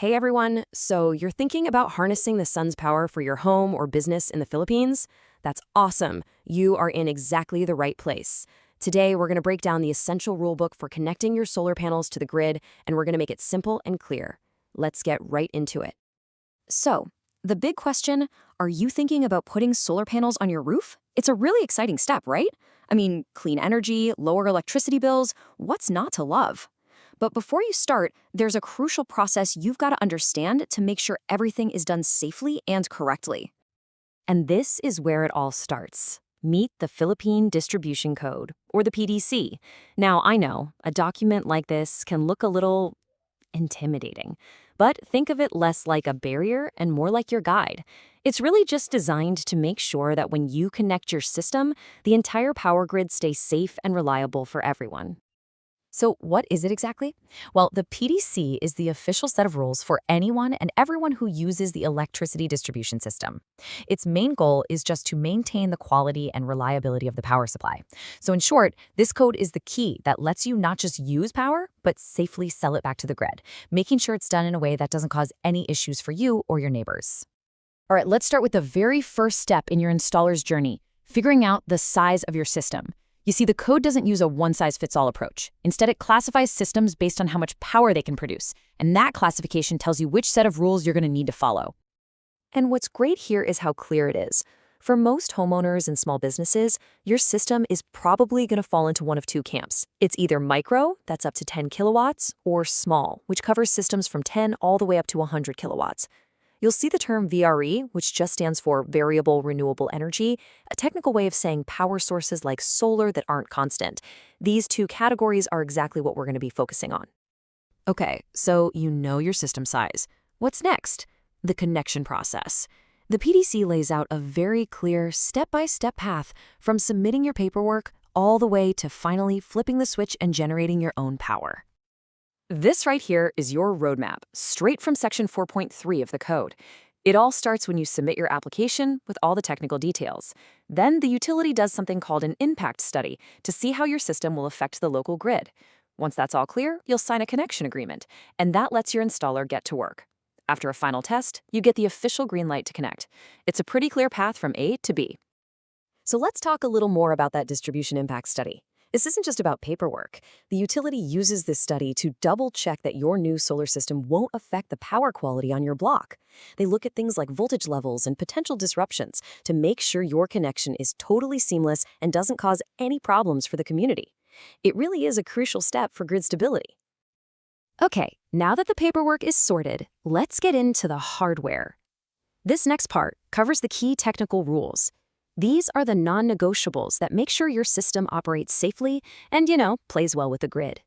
Hey everyone, so you're thinking about harnessing the sun's power for your home or business in the Philippines? That's awesome. You are in exactly the right place. Today, we're going to break down the essential rulebook for connecting your solar panels to the grid, and we're going to make it simple and clear. Let's get right into it. So, the big question, are you thinking about putting solar panels on your roof? It's a really exciting step, right? I mean, clean energy, lower electricity bills, what's not to love? But before you start, there's a crucial process you've got to understand to make sure everything is done safely and correctly. And this is where it all starts. Meet the Philippine Distribution Code, or the PDC. Now, I know, a document like this can look a little intimidating, but think of it less like a barrier and more like your guide. It's really just designed to make sure that when you connect your system, the entire power grid stays safe and reliable for everyone. So what is it exactly? Well, the PDC is the official set of rules for anyone and everyone who uses the electricity distribution system. Its main goal is just to maintain the quality and reliability of the power supply. So in short, this code is the key that lets you not just use power, but safely sell it back to the grid, making sure it's done in a way that doesn't cause any issues for you or your neighbors. All right, let's start with the very first step in your installer's journey, figuring out the size of your system. You see, the code doesn't use a one-size-fits-all approach. Instead, it classifies systems based on how much power they can produce, and that classification tells you which set of rules you're going to need to follow. And what's great here is how clear it is. For most homeowners and small businesses, your system is probably going to fall into one of two camps. It's either micro, that's up to 10 kilowatts, or small, which covers systems from 10 all the way up to 100 kilowatts. You'll see the term VRE, which just stands for Variable Renewable Energy, a technical way of saying power sources like solar that aren't constant. These two categories are exactly what we're going to be focusing on. Okay, so you know your system size. What's next? The connection process. The PDC lays out a very clear step-by-step path from submitting your paperwork all the way to finally flipping the switch and generating your own power. This right here is your roadmap, straight from Section 4.3 of the code. It all starts when you submit your application with all the technical details. Then the utility does something called an impact study to see how your system will affect the local grid. Once that's all clear, you'll sign a connection agreement, and that lets your installer get to work. After a final test, you get the official green light to connect. It's a pretty clear path from A to B. So let's talk a little more about that distribution impact study. This isn't just about paperwork. The utility uses this study to double-check that your new solar system won't affect the power quality on your block. They look at things like voltage levels and potential disruptions to make sure your connection is totally seamless and doesn't cause any problems for the community. It really is a crucial step for grid stability. Okay, now that the paperwork is sorted, let's get into the hardware. This next part covers the key technical rules. These are the non-negotiables that make sure your system operates safely and, plays well with the grid.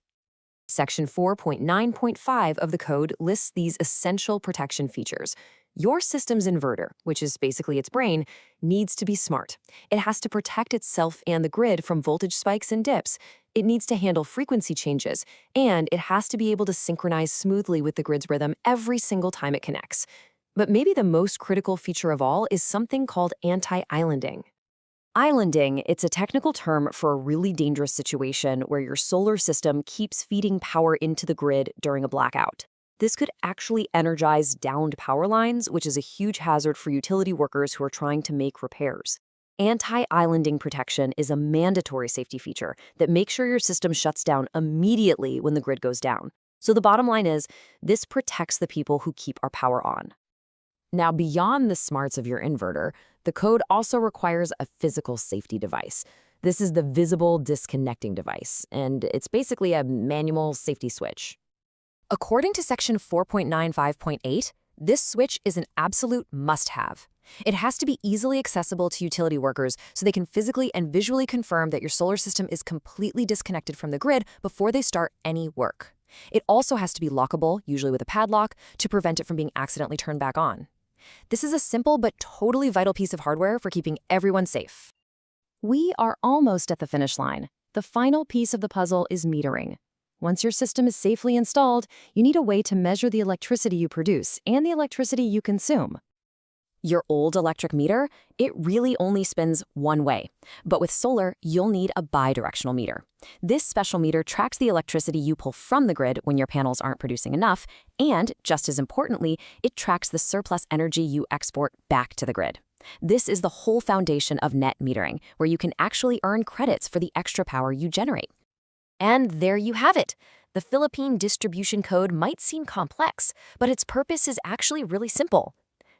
Section 4.9.5 of the code lists these essential protection features. Your system's inverter, which is basically its brain, needs to be smart. It has to protect itself and the grid from voltage spikes and dips. It needs to handle frequency changes, and it has to be able to synchronize smoothly with the grid's rhythm every single time it connects. But maybe the most critical feature of all is something called anti-islanding. Islanding, it's a technical term for a really dangerous situation where your solar system keeps feeding power into the grid during a blackout. This could actually energize downed power lines, which is a huge hazard for utility workers who are trying to make repairs. Anti-islanding protection is a mandatory safety feature that makes sure your system shuts down immediately when the grid goes down. So the bottom line is, this protects the people who keep our power on. Now, beyond the smarts of your inverter, the code also requires a physical safety device. This is the visible disconnecting device, and it's basically a manual safety switch. According to Section 4.95.8, this switch is an absolute must-have. It has to be easily accessible to utility workers so they can physically and visually confirm that your solar system is completely disconnected from the grid before they start any work. It also has to be lockable, usually with a padlock, to prevent it from being accidentally turned back on. This is a simple but totally vital piece of hardware for keeping everyone safe. We are almost at the finish line. The final piece of the puzzle is metering. Once your system is safely installed, you need a way to measure the electricity you produce and the electricity you consume. Your old electric meter, it really only spins one way. But with solar, you'll need a bidirectional meter. This special meter tracks the electricity you pull from the grid when your panels aren't producing enough, and, just as importantly, it tracks the surplus energy you export back to the grid. This is the whole foundation of net metering, where you can actually earn credits for the extra power you generate. And there you have it. The Philippine Distribution Code might seem complex, but its purpose is actually really simple: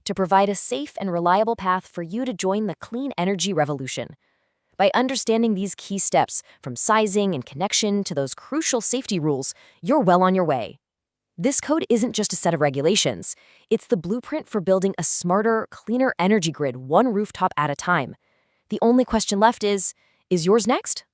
to provide a safe and reliable path for you to join the clean energy revolution. By understanding these key steps, from sizing and connection to those crucial safety rules, you're well on your way. This code isn't just a set of regulations. It's the blueprint for building a smarter, cleaner energy grid one rooftop at a time. The only question left is yours next?